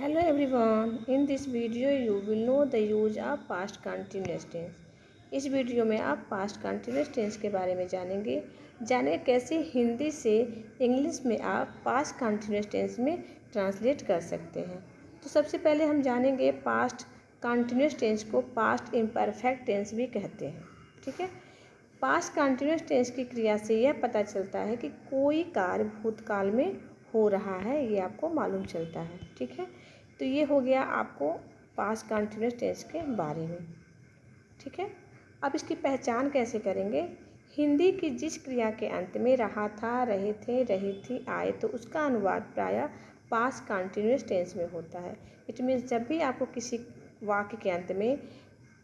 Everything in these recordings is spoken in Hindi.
Hello everyone. In this video you will know the use of past continuous tense. इस वीडियो में आप पास्ट कंटिन्यूस टेंस के बारे में जानेंगे कैसे हिंदी से इंग्लिश में आप पास्ट कंटिन्यूस टेंस में ट्रांसलेट कर सकते हैं। तो सबसे पहले हम जानेंगे पास्ट कंटिन्यूस टेंस को पास्ट इम्परफेक्ट टेंस भी कहते हैं। ठीक है, पास्ट कंटिन्यूस टेंस की क्रिया से यह पता चलता है कि कोई कार्य भूतकाल में हो रहा है, ये आपको मालूम चलता है। ठीक है, तो ये हो गया आपको पास्ट कंटिन्यूस टेंस के बारे में। ठीक है, अब इसकी पहचान कैसे करेंगे। हिंदी की जिस क्रिया के अंत में रहा था, रहे थे, रही थी, आए, तो उसका अनुवाद प्रायः पास्ट कंटिन्यूस टेंस में होता है। इट मीन्स जब भी आपको किसी वाक्य के अंत में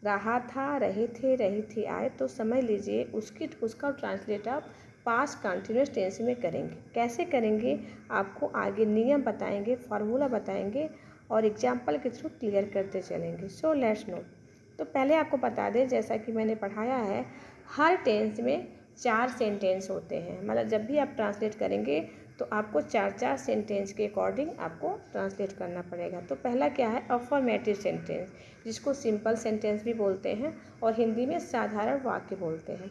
रहा था, रहे थे, रही थी, आए, तो समझ लीजिए उसका ट्रांसलेट आप पास्ट कंटिन्यूस टेंस में करेंगे। कैसे करेंगे आपको आगे नियम बताएंगे, फार्मूला बताएंगे और एग्जाम्पल के थ्रू क्लियर करते चलेंगे। So let's no. तो पहले आपको बता दें, जैसा कि मैंने पढ़ाया है, हर टेंस में 4 सेंटेंस होते हैं। मतलब जब भी आप ट्रांसलेट करेंगे तो आपको 4 सेंटेंस के अकॉर्डिंग आपको ट्रांसलेट करना पड़ेगा। तो पहला क्या है, अफर्मेटिव सेंटेंस, जिसको सिंपल सेंटेंस भी बोलते हैं और हिंदी में साधारण वाक्य बोलते हैं।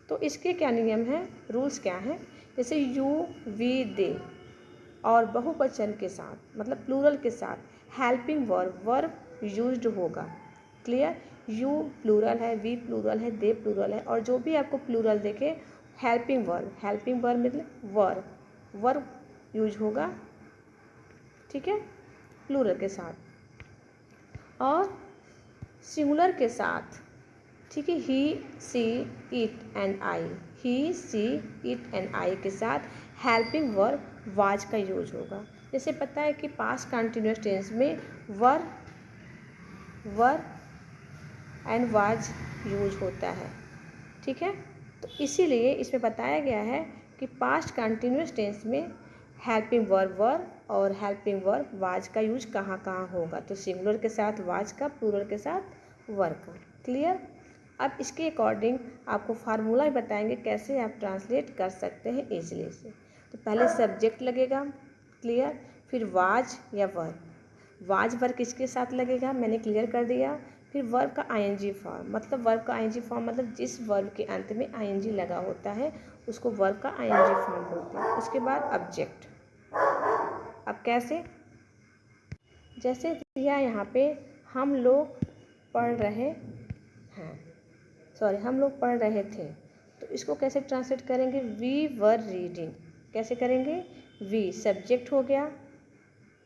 तो इसके क्या नियम हैं, रूल्स क्या हैं। जैसे यू, वी, दे और बहुवचन के साथ, मतलब प्लूरल के साथ हेल्पिंग वर्ब यूज्ड होगा। क्लियर, यू प्लूरल है, वी प्लूरल है, दे प्लूरल है, और जो भी आपको प्लूरल देखे हेल्पिंग वर्ब मतलब वर्ब यूज होगा। ठीक है, प्लूरल के साथ और सिंगुलर के साथ। ठीक है, he, she, it and I, he, she, it and I के साथ हेल्पिंग वर्ब वाज का यूज होगा। जैसे पता है कि पास्ट कंटिन्यूस टेंस में वर एंड वाज यूज होता है। ठीक है, तो इसीलिए इसमें बताया गया है कि पास्ट कंटिन्यूस टेंस में हेल्पिंग वर्ब वर और हेल्पिंग वर्ब वाज का यूज कहाँ कहाँ होगा। तो सिंगुलर के साथ वाज का, प्लूरल के साथ वर का। क्लियर, अब इसके अकॉर्डिंग आपको फार्मूला बताएंगे कैसे आप ट्रांसलेट कर सकते हैं ईजिली से। तो पहले सब्जेक्ट लगेगा, क्लियर, फिर वाज या वर्ब। वाज वर्ब किसके साथ लगेगा मैंने क्लियर कर दिया। फिर वर्ब का आईएनजी फॉर्म, मतलब वर्ब का आईएनजी फॉर्म मतलब जिस वर्ब के अंत में आईएनजी लगा होता है उसको वर्ब का आईएनजी फॉर्म बोलते हैं। उसके बाद ऑब्जेक्ट। अब कैसे, जैसे दिया यहाँ पे हम लोग पढ़ रहे हैं, हम लोग पढ़ रहे थे, तो इसको कैसे ट्रांसलेट करेंगे, वी वर रीडिंग। कैसे करेंगे, वी सब्जेक्ट हो गया,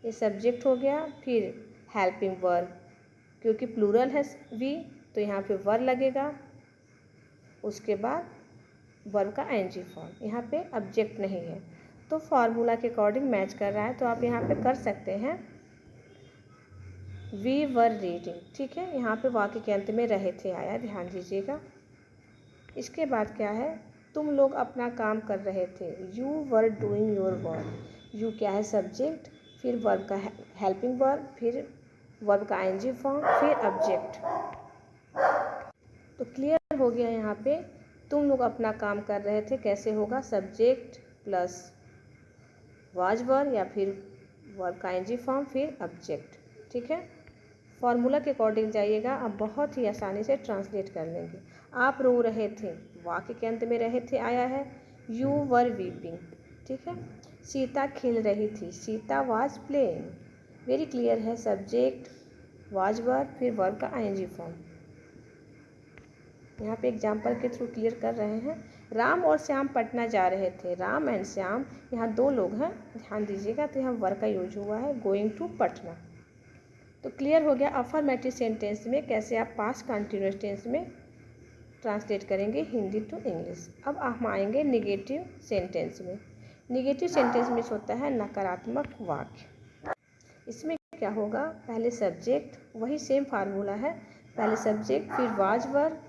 ये सब्जेक्ट हो गया, फिर हेल्पिंग वर्ब, क्योंकि प्लूरल है वी तो यहाँ पे वर लगेगा, उसके बाद वर्ब का आईएनजी फॉर्म, यहाँ पे ऑब्जेक्ट नहीं है। तो फार्मूला के अकॉर्डिंग मैच कर रहा है, तो आप यहाँ पे कर सकते हैं वी वर रीडिंग। ठीक है, यहाँ पे वाक्य के अंत में रहे थे आया, ध्यान दीजिएगा। इसके बाद क्या है, तुम लोग अपना काम कर रहे थे, you were doing your work. You क्या है, सब्जेक्ट, फिर वर्ब का हेल्पिंग वर्ब, फिर वर्ब का आईएनजी फॉर्म, फिर ऑब्जेक्ट। तो क्लियर हो गया यहाँ पे, तुम लोग अपना काम कर रहे थे कैसे होगा, सब्जेक्ट प्लस वाज वर्ब या फिर वर्ब का आईएनजी फॉर्म, फिर ऑब्जेक्ट। ठीक है, फॉर्मूला के अकॉर्डिंग जाइएगा, आप बहुत ही आसानी से ट्रांसलेट कर लेंगे। आप रो रहे थे, वाक्य के अंत में रहे थे आया है, यू वर वीपिंग। ठीक है, सीता खेल रही थी, Sita was playing. Very clear है, सब्जेक्ट वाज वर्ब फिर वर्ब का आईएनजी फॉर्म। यहाँ पे एग्जाम्पल के थ्रू क्लियर कर रहे हैं। राम और श्याम पटना जा रहे थे, राम एंड श्याम, यहाँ 2 लोग हैं, ध्यान दीजिएगा। तो यहाँ वर्ब का यूज हुआ है, गोइंग टू पटना। तो क्लियर हो गया अफर्मेटिव सेंटेंस में कैसे आप पास्ट कंटिन्यूस टेंस में ट्रांसलेट करेंगे हिंदी टू इंग्लिश। अब हम आएंगे निगेटिव सेंटेंस में। निगेटिव सेंटेंस में होता है नकारात्मक वाक्य। इसमें क्या होगा, पहले सब्जेक्ट, वही सेम फार्मूला है, पहले सब्जेक्ट फिर वाज वर्ब,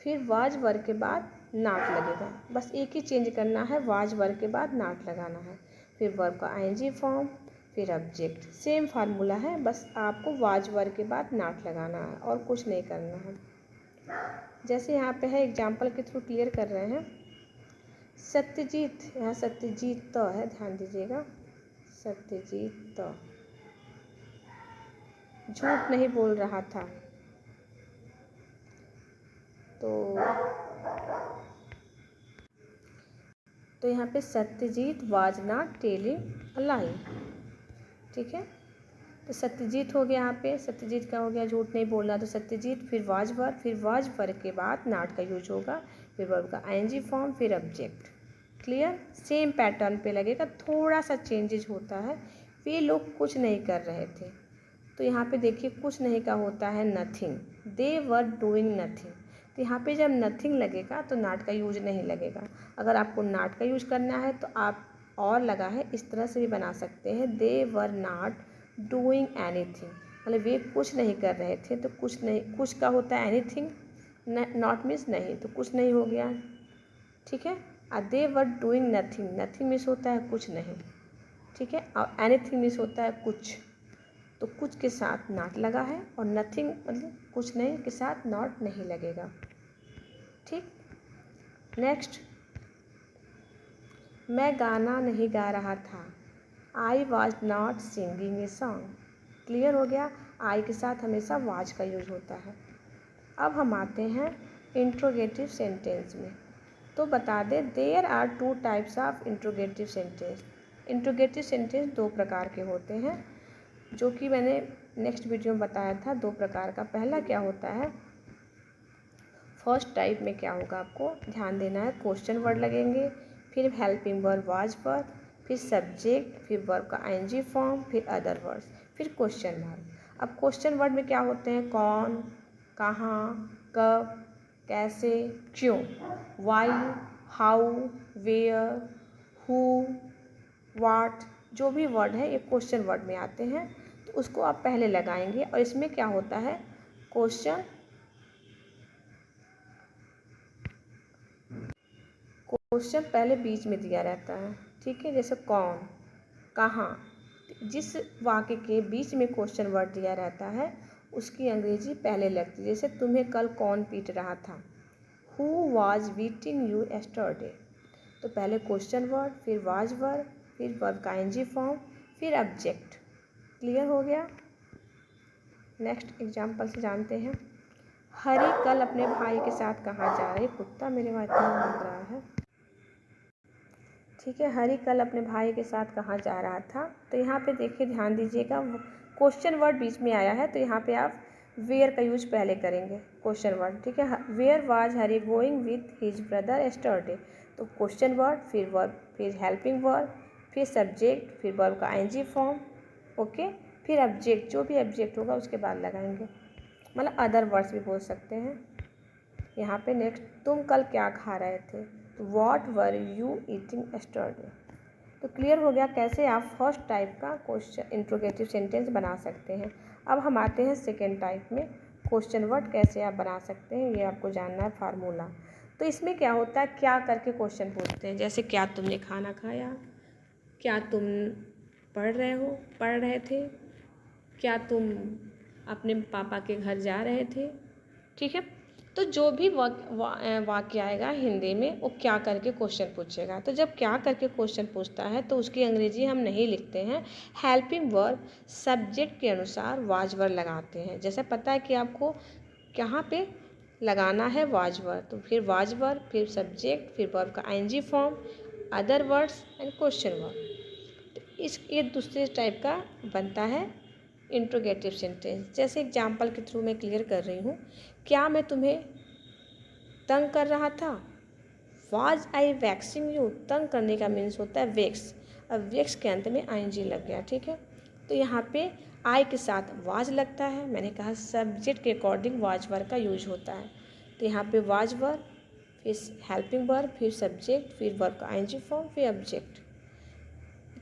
फिर वाज वर्ब के बाद नॉट लगेगा। बस एक ही चेंज करना है, वाज वर्ब के बाद नॉट लगाना है, फिर वर्ब का आईएनजी फॉर्म, फिर ऑब्जेक्ट। सेम फार्मूला है, बस आपको वाज वर्ब के बाद नॉट लगाना है और कुछ नहीं करना है। जैसे यहाँ पे है, एग्जाम्पल के थ्रू क्लियर कर रहे हैं। सत्यजीत, यहाँ सत्यजीत तो है, ध्यान दीजिएगा, सत्यजीत तो। झूठ नहीं बोल रहा था। तो यहाँ पे Satyajit was not telling a lie. ठीक है, तो सत्यजीत हो गया, यहाँ पे सत्यजीत का हो गया झूठ नहीं बोलना, तो सत्यजीत, फिर वाज वर्ब, फिर वाज वर्ब के बाद नॉट का यूज होगा, फिर वर्ब का आईएनजी फॉर्म, फिर ऑब्जेक्ट। क्लियर, सेम पैटर्न पे लगेगा, थोड़ा सा चेंजेज होता है। वे लोग कुछ नहीं कर रहे थे, तो यहाँ पे देखिए कुछ नहीं का होता है nothing, they were doing nothing. तो यहाँ पे जब नथिंग लगेगा तो नॉट का यूज नहीं लगेगा। अगर आपको नॉट का यूज करना है तो आप और लगा है इस तरह से भी बना सकते हैं, दे वर नॉट डूइंग एनीथिंग, मतलब वे कुछ नहीं कर रहे थे, तो कुछ नहीं, कुछ का होता है एनीथिंग, नॉट मीन्स नहीं, तो कुछ नहीं हो गया। ठीक है, और they were doing nothing, nothing means होता है कुछ नहीं। ठीक है, और एनीथिंग मीन्स होता है कुछ, तो कुछ के साथ नॉट लगा है, और नथिंग मतलब कुछ नहीं के साथ नॉट नहीं लगेगा। ठीक, नेक्स्ट, मैं गाना नहीं गा रहा था, I was not singing a song. Clear हो गया, आई के साथ हमेशा वाज का यूज होता है। अब हम आते हैं इंट्रोगेटिव सेंटेंस में। तो बता दें, there are two types of interrogative sentence. Interrogative sentence दो प्रकार के होते हैं, जो कि मैंने नेक्स्ट वीडियो में बताया था, दो प्रकार का। पहला क्या होता है, फर्स्ट टाइप में क्या होगा आपको ध्यान देना है, क्वेश्चन वर्ड लगेंगे, फिर हेल्पिंग वर्ब वाज वर्ब, फिर सब्जेक्ट, फिर वर्ब का आईएनजी फॉर्म, फिर अदर वर्ड्स, फिर क्वेश्चन मार्क। अब क्वेश्चन वर्ड में क्या होते हैं, कौन, कहाँ, कब, कैसे, क्यों, वाई, हाउ, वेयर, हु, वाट, जो भी वर्ड है ये क्वेश्चन वर्ड में आते हैं, तो उसको आप पहले लगाएंगे। और इसमें क्या होता है, क्वेश्चन पहले बीच में दिया रहता है। ठीक है, जैसे कौन, कहाँ, जिस वाक्य के बीच में क्वेश्चन वर्ड दिया रहता है उसकी अंग्रेजी पहले लगती है। जैसे तुम्हें कल कौन पीट रहा था, who was beating you yesterday. तो पहले क्वेश्चन वर्ड, फिर वाज वर्ब, फिर वर्ब का आईएनजी फॉर्म, फिर ऑब्जेक्ट। क्लियर हो गया। नेक्स्ट एग्जाम्पल से जानते हैं, हरी कल अपने भाई के साथ कहाँ जा रही, कुत्ता मेरे वहाँ इतना भौंक रहा है। ठीक है, हरी कल अपने भाई के साथ कहाँ जा रहा था। तो यहाँ पे देखिए ध्यान दीजिएगा, क्वेश्चन वर्ड बीच में आया है, तो यहाँ पे आप वेयर का यूज पहले करेंगे, क्वेश्चन वर्ड। ठीक है, where was Hari going with his brother yesterday. तो क्वेश्चन वर्ड, फिर वर्ब, फिर हेल्पिंग वर्ब, फिर सब्जेक्ट, फिर वर्ब का आईएनजी फॉर्म, ओके, फिर ऑब्जेक्ट, जो भी ऑब्जेक्ट होगा उसके बाद लगाएंगे, मतलब अदर वर्ड्स भी बोल सकते हैं। यहाँ पे नेक्स्ट, तुम कल क्या खा रहे थे, तो what were you eating yesterday. तो क्लियर हो गया कैसे आप फर्स्ट टाइप का क्वेश्चन इंट्रोगेटिव सेंटेंस बना सकते हैं। अब हम आते हैं सेकेंड टाइप में, क्वेश्चन वर्ड कैसे आप बना सकते हैं, ये आपको जानना है फार्मूला। तो इसमें क्या होता है, क्या करके क्वेश्चन पूछते हैं, जैसे क्या तुमने खाना खाया, क्या तुम पढ़ रहे थे, क्या तुम अपने पापा के घर जा रहे थे। ठीक है, तो जो भी वाक्य आएगा हिंदी में वो क्या करके क्वेश्चन पूछेगा। तो जब क्या करके क्वेश्चन पूछता है तो उसकी अंग्रेजी हम नहीं लिखते हैं, हेल्पिंग वर्ब सब्जेक्ट के अनुसार वाज वर्ब लगाते हैं। जैसे पता है कि आपको कहाँ पे लगाना है वाज वर्ब, तो फिर वाज वर्ब, फिर सब्जेक्ट, फिर वर्ब का ING form, other words and question verb. तो ये दूसरे टाइप का बनता है इंट्रोगेटिव सेंटेंस। जैसे एग्जाम्पल के थ्रू मैं क्लियर कर रही हूँ, क्या मैं तुम्हें तंग कर रहा था, वाज आई वैक्सिंग यू। तंग करने का मीन्स होता है वेक्स, अब वेक्स के अंत में आईएनजी लग गया। ठीक है, तो यहाँ पे आई के साथ वाज लगता है, मैंने कहा सब्जेक्ट के अकॉर्डिंग वाज वर्ब का यूज होता है। तो यहाँ पे वाज वर्ब, फिर हेल्पिंग वर्ब, फिर सब्जेक्ट, फिर वर्ब का आईएनजी फॉर्म, फिर ऑब्जेक्ट।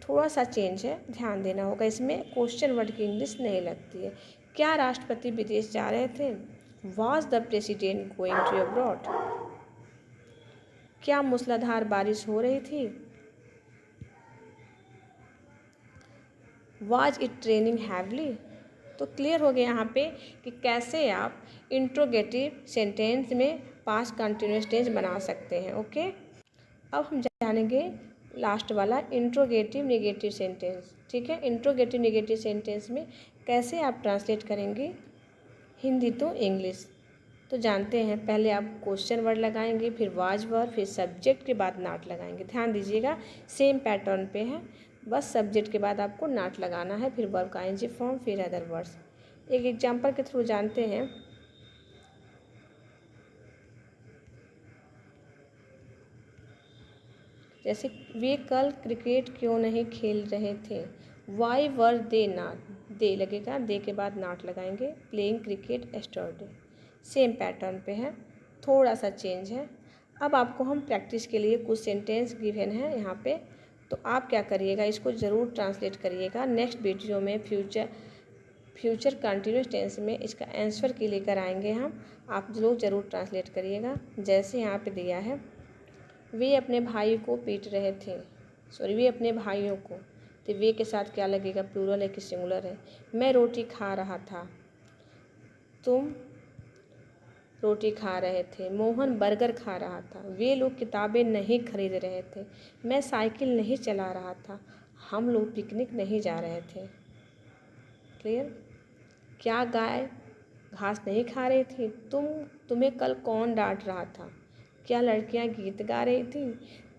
थोड़ा सा चेंज है, ध्यान देना होगा, इसमें क्वेश्चन वर्ड की इंग्लिश नहीं लगती है। क्या राष्ट्रपति विदेश जा रहे थे, was the president going to abroad. क्या मूसलाधार बारिश हो रही थी, वॉज इट ट्रेनिंग हैवली। तो क्लियर हो गया यहाँ पे कि कैसे आप इंट्रोगेटिव सेंटेंस में पास्ट कंटिन्यूअस टेंस बना सकते हैं। ओके, अब हम जानेंगे लास्ट वाला इंट्रोगेटिव नेगेटिव सेंटेंस। ठीक है। इंट्रोगेटिव नेगेटिव सेंटेंस में कैसे आप ट्रांसलेट करेंगे हिंदी टू इंग्लिश, तो जानते हैं। पहले आप क्वेश्चन वर्ड लगाएंगे, फिर वाज वर्ड, फिर सब्जेक्ट के बाद नाट लगाएंगे। ध्यान दीजिएगा, सेम पैटर्न पे है, बस सब्जेक्ट के बाद आपको नाट लगाना है, फिर वर्ब का ING फॉर्म, फिर अदर वर्ड्स। एक एग्जाम्पल के थ्रू जानते हैं। जैसे वे कल क्रिकेट क्यों नहीं खेल रहे थे, वाई वर दे नॉट, दे लगेगा, दे के बाद नॉट लगाएंगे। Playing cricket yesterday, same pattern पे है, थोड़ा सा चेंज है। अब आपको हम प्रैक्टिस के लिए कुछ सेंटेंस गिवन है यहाँ पे, तो आप क्या करिएगा, इसको ज़रूर ट्रांसलेट करिएगा। नेक्स्ट वीडियो में फ्यूचर कंटिन्यूस टेंस में इसका आंसर की लेकर आएंगे हम, आप लोग ज़रूर ट्रांसलेट करिएगा। जैसे यहाँ पे दिया है, वे अपने भाई को पीट रहे थे, सॉरी वे अपने भाइयों को, तो वे के साथ क्या लगेगा, प्लूरल है कि सिंगुलर है। मैं रोटी खा रहा था, तुम रोटी खा रहे थे। मोहन बर्गर खा रहा था, वे लोग किताबें नहीं खरीद रहे थे। मैं साइकिल नहीं चला रहा था, हम लोग पिकनिक नहीं जा रहे थे। क्लियर। क्या गाय घास नहीं खा रही थी, तुम्हें कल कौन डांट रहा था, क्या लड़कियां गीत गा रही थी।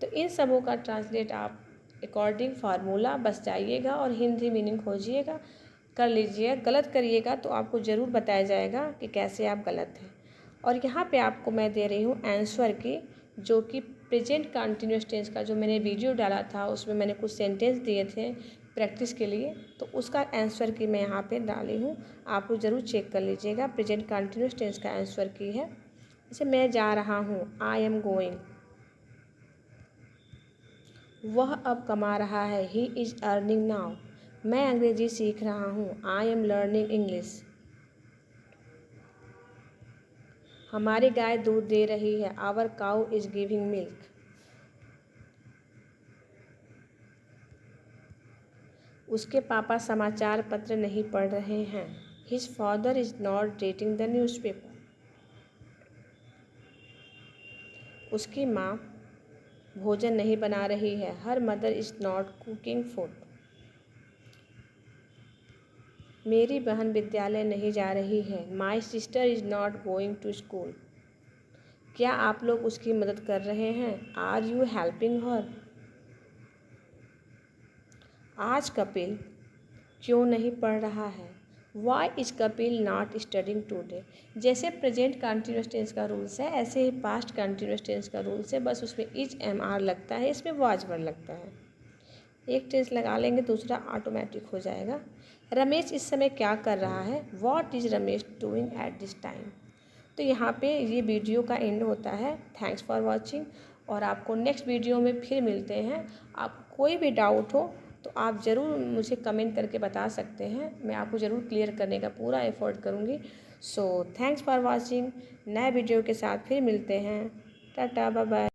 तो इन सबों का ट्रांसलेट आप अकॉर्डिंग फार्मूला बस जाइएगा और हिंदी मीनिंग खोजिएगा, कर लीजिए। गलत करिएगा तो आपको ज़रूर बताया जाएगा कि कैसे आप गलत हैं। और यहाँ पे आपको मैं दे रही हूँ आंसर की, जो कि प्रेजेंट कंटिन्यूअस टेंस का जो मैंने वीडियो डाला था, उसमें मैंने कुछ सेंटेंस दिए थे प्रैक्टिस के लिए, तो उसका आंसर की मैं यहाँ पे डाली हूँ, आप लोग ज़रूर चेक कर लीजिएगा। प्रेजेंट कंटिन्यूअस टेंस का आंसर की है। जैसे मैं जा रहा हूँ, आई एम गोइंग। वह अब कमा रहा है, ही इज़ अर्निंग नाउ। मैं अंग्रेजी सीख रहा हूँ, आई एम लर्निंग इंग्लिश। हमारी गाय दूध दे रही है, our cow is giving milk. उसके पापा समाचार पत्र नहीं पढ़ रहे हैं, his father is not reading the newspaper. उसकी माँ भोजन नहीं बना रही है, her mother is not cooking food. मेरी बहन विद्यालय नहीं जा रही है, my sister is not going to school. क्या आप लोग उसकी मदद कर रहे हैं, आर यू हेल्पिंग हर। आज कपिल क्यों नहीं पढ़ रहा है, why is Kapil not studying today. जैसे प्रेजेंट कंटिन्यूअस टेंस का रूल्स है, ऐसे ही पास्ट कंटिन्यूअस टेंस का रूल्स है, बस उसमें इज MR लगता है, इसमें वाज वर्ड लगता है। एक टेंस लगा लेंगे, दूसरा ऑटोमेटिक हो जाएगा। रमेश इस समय क्या कर रहा है, what is Ramesh doing at this time. तो यहाँ पे ये वीडियो का एंड होता है। थैंक्स फॉर वॉचिंग, और आपको नेक्स्ट वीडियो में फिर मिलते हैं। आपको कोई भी डाउट हो तो आप ज़रूर मुझे कमेंट करके बता सकते हैं, मैं आपको ज़रूर क्लियर करने का पूरा एफर्ट करूँगी। सो थैंक्स फॉर वॉचिंग, नए वीडियो के साथ फिर मिलते हैं। Tata, bye bye.